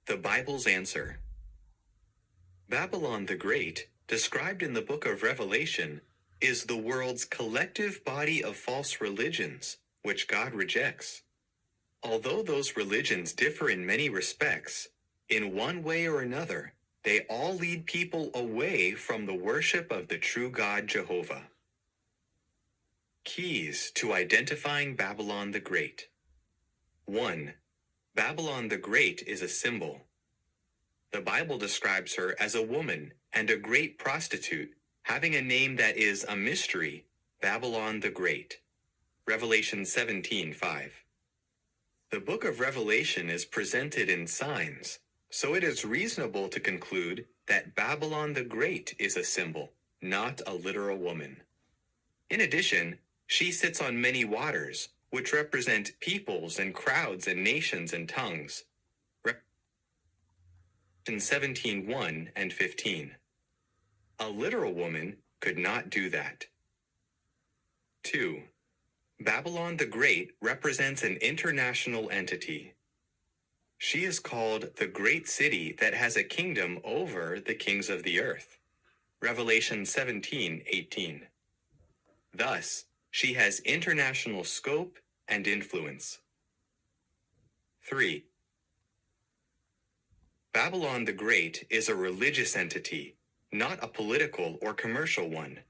The Bible's answer. Babylon the Great, described in the book of Revelation, is the world's collective body of false religions, which God rejects. Although those religions differ in many respects, in one way or another, they all lead people away from the worship of the true God Jehovah. Keys to identifying Babylon the Great. 1. Babylon the Great is a symbol. The Bible describes her as a woman and a great prostitute, having a name that is a mystery, Babylon the Great. Revelation 17:5. The book of Revelation is presented in signs, so it is reasonable to conclude that Babylon the Great is a symbol, not a literal woman. In addition, she sits on many waters, which represent peoples and crowds and nations and tongues. Revelation 17:1 and 15. A literal woman could not do that. 2. Babylon the Great represents an international entity. She is called the great city that has a kingdom over the kings of the earth. Revelation 17:18. Thus, she has international scope and influence. 3. Babylon the Great is a religious entity, not a political or commercial one.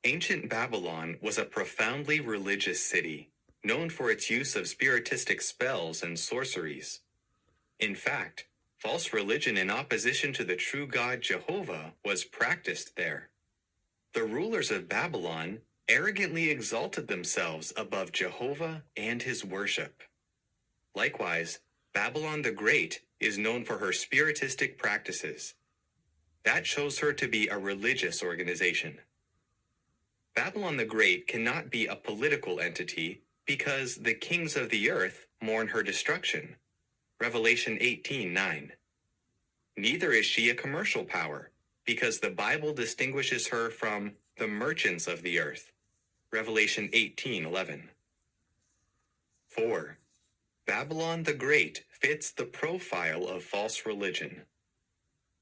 Ancient Babylon was a profoundly religious city, known for its use of spiritistic spells and sorceries. In fact, false religion in opposition to the true God Jehovah was practiced there. The rulers of Babylon arrogantly exalted themselves above Jehovah and his worship. Likewise, Babylon the Great is known for her spiritistic practices. That shows her to be a religious organization. Babylon the Great cannot be a political entity because the kings of the earth mourn her destruction. Revelation 18:9. Neither is she a commercial power because the Bible distinguishes her from the merchants of the earth. Revelation 18:11. 4. Babylon the Great fits the profile of false religion.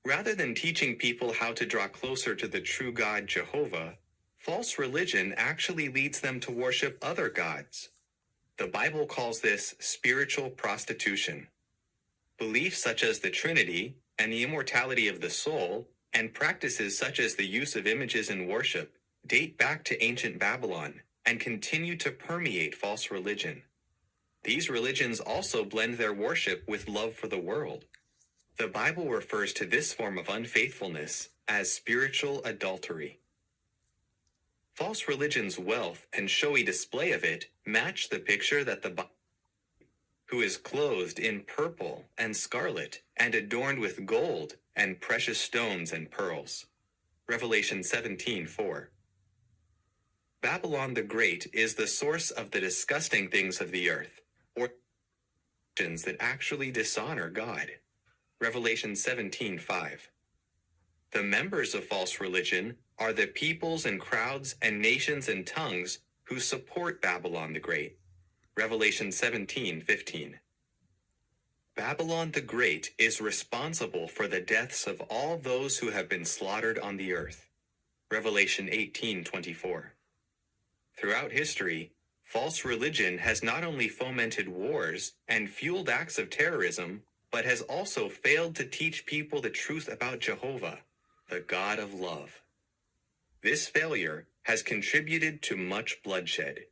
Rather than teaching people how to draw closer to the true God Jehovah, false religion actually leads them to worship other gods. The Bible calls this spiritual prostitution. Beliefs such as the Trinity and the immortality of the soul, and practices such as the use of images in worship, date back to ancient Babylon and continue to permeate false religion. These religions also blend their worship with love for the world. The Bible refers to this form of unfaithfulness as spiritual adultery. False religion's wealth and showy display of it match the picture that the Bible, who is clothed in purple and scarlet and adorned with gold and precious stones and pearls. Revelation 17:4. Babylon the Great is the source of the disgusting things of the earth, or actions that actually dishonor God. Revelation 17:5. The members of false religion are the peoples and crowds and nations and tongues who support Babylon the Great. Revelation 17:15. Babylon the Great is responsible for the deaths of all those who have been slaughtered on the earth. Revelation 18:24. Throughout history, false religion has not only fomented wars and fueled acts of terrorism, but has also failed to teach people the truth about Jehovah, the God of love. This failure has contributed to much bloodshed.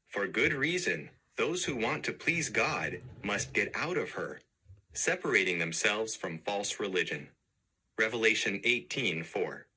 For good reason, those who want to please God must get out of her, separating themselves from false religion. Revelation 18:4.